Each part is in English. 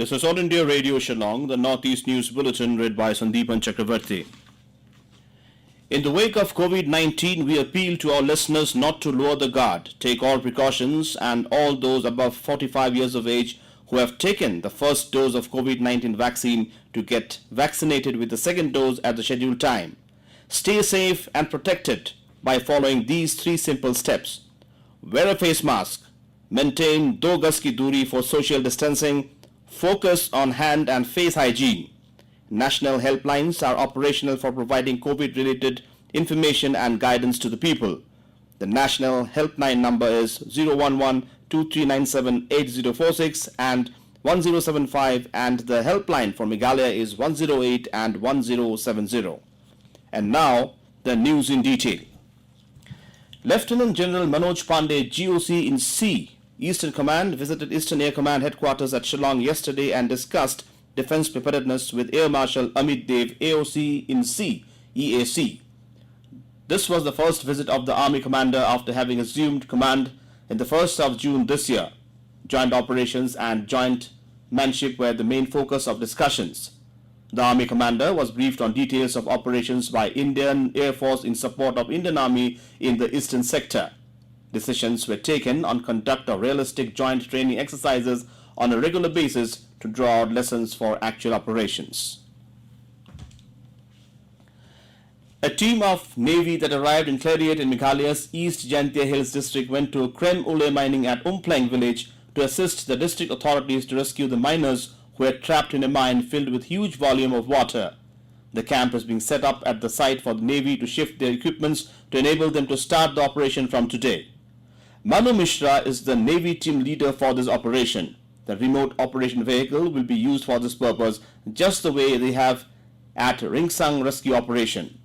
This is All India Radio Shillong, the Northeast News Bulletin read by Sandeepan Chakravarti. In the wake of COVID-19, we appeal to our listeners not to lower the guard, take all precautions, and all those above 45 years of age who have taken the first dose of COVID-19 vaccine to get vaccinated with the second dose at the scheduled time. Stay safe and protected by following these 3 simple steps. Wear a face mask, maintain 2 gaz ki duri for social distancing, focus on hand and face hygiene. National helplines are operational for providing COVID-related information and guidance to the people. The national helpline number is 011-2397-8046 and 1075, and the helpline for Meghalaya is 108 and 1070. And now, the news in detail. Lieutenant General Manoj Pande, GOC-in-C, Eastern Command, visited Eastern Air Command headquarters at Shillong yesterday and discussed defense preparedness with Air Marshal Amit Dev, AOC-in-C, EAC. This was the first visit of the Army Commander after having assumed command in the 1st of June this year. Joint operations and joint manship were the main focus of discussions. The Army Commander was briefed on details of operations by Indian Air Force in support of Indian Army in the Eastern Sector. Decisions were taken on conduct of realistic joint training exercises on a regular basis to draw out lessons for actual operations. A team of Navy that arrived in Clariot in Meghalaya's East Jaiaw Hills district went to creme mining at Umpleng village to assist the district authorities to rescue the miners who were trapped in a mine filled with huge volume of water. The camp is being set up at the site for the Navy to shift their equipments to enable them to start the operation from today. Manu Mishra is the Navy team leader for this operation. The remote operation vehicle will be used for this purpose, just the way they have at Ringsang rescue operation.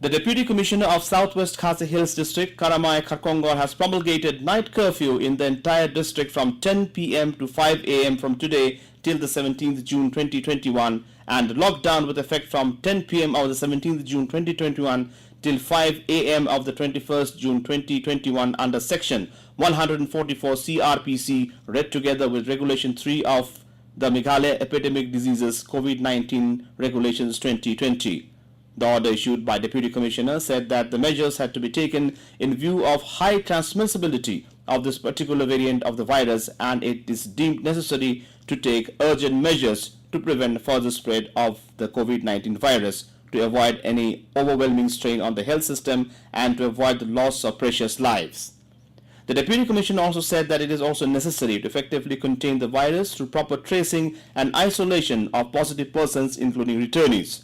The Deputy Commissioner of Southwest Khasi Hills District, Karamai Kharkongor, has promulgated night curfew in the entire district from 10 p.m. to 5 a.m. from today till the 17th June 2021 and lockdown with effect from 10 p.m. of the 17th June 2021 till 5 a.m. of the 21st June 2021 under Section 144 CRPC, read together with Regulation 3 of the Meghalaya Epidemic Diseases COVID-19 Regulations 2020. The order issued by Deputy Commissioner said that the measures had to be taken in view of high transmissibility of this particular variant of the virus, and it is deemed necessary to take urgent measures to prevent further spread of the COVID-19 virus, to avoid any overwhelming strain on the health system and to avoid the loss of precious lives. The Deputy Commissioner also said that it is also necessary to effectively contain the virus through proper tracing and isolation of positive persons, including returnees.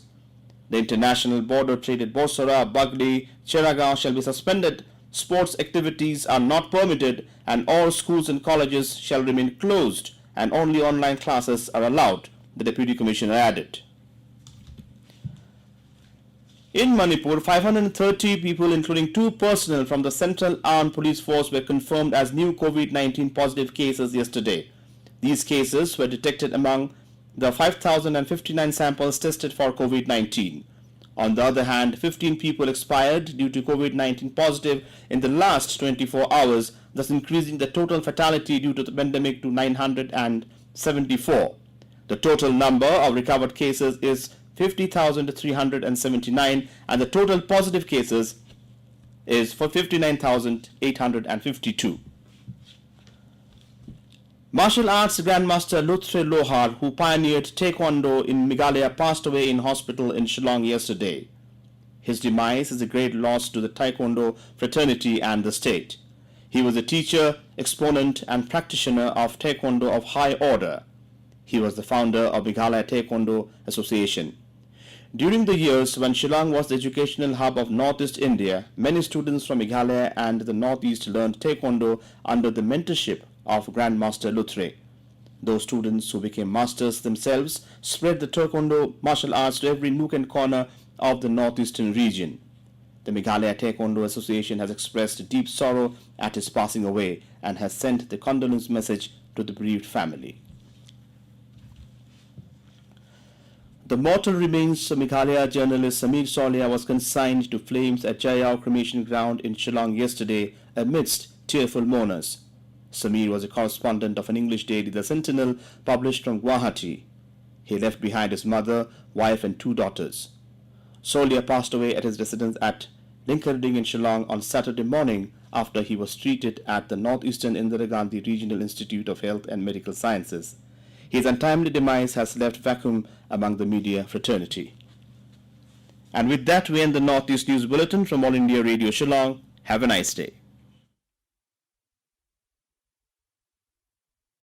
The international border trade at Borsara, Bagli, Cheragaon shall be suspended, sports activities are not permitted, and all schools and colleges shall remain closed and only online classes are allowed, the Deputy Commissioner added. In Manipur, 530 people, including 2 personnel from the Central Armed Police Force, were confirmed as new COVID-19 positive cases yesterday. These cases were detected among the 5,059 samples tested for COVID-19. On the other hand, 15 people expired due to COVID-19 positive in the last 24 hours, thus increasing the total fatality due to the pandemic to 974. The total number of recovered cases is 50,379 and the total positive cases is for 59,852. Martial arts grandmaster Luthre Lohar, who pioneered Taekwondo in Meghalaya, passed away in hospital in Shillong yesterday. His demise is a great loss to the Taekwondo fraternity and the state. He was a teacher, exponent and practitioner of Taekwondo of high order. He was the founder of Meghalaya Taekwondo Association. During the years when Shillong was the educational hub of Northeast India, many students from Meghalaya and the Northeast learned Taekwondo under the mentorship of Grandmaster Luthre. Those students who became masters themselves spread the Taekwondo martial arts to every nook and corner of the northeastern region. The Meghalaya Taekwondo Association has expressed deep sorrow at his passing away and has sent the condolence message to the bereaved family. The mortal remains of Meghalaya journalist Sameer Sohliya was consigned to flames at Jaiaw cremation ground in Shillong yesterday amidst tearful mourners. Sameer was a correspondent of an English daily, The Sentinel, published from Guwahati. He left behind his mother, wife and 2 daughters. Sohliya passed away at his residence at Linkerding in Shillong on Saturday morning after he was treated at the Northeastern Indira Gandhi Regional Institute of Health and Medical Sciences. His untimely demise has left vacuum among the media fraternity. And with that, we end the Northeast News Bulletin from All India Radio Shillong. Have a nice day.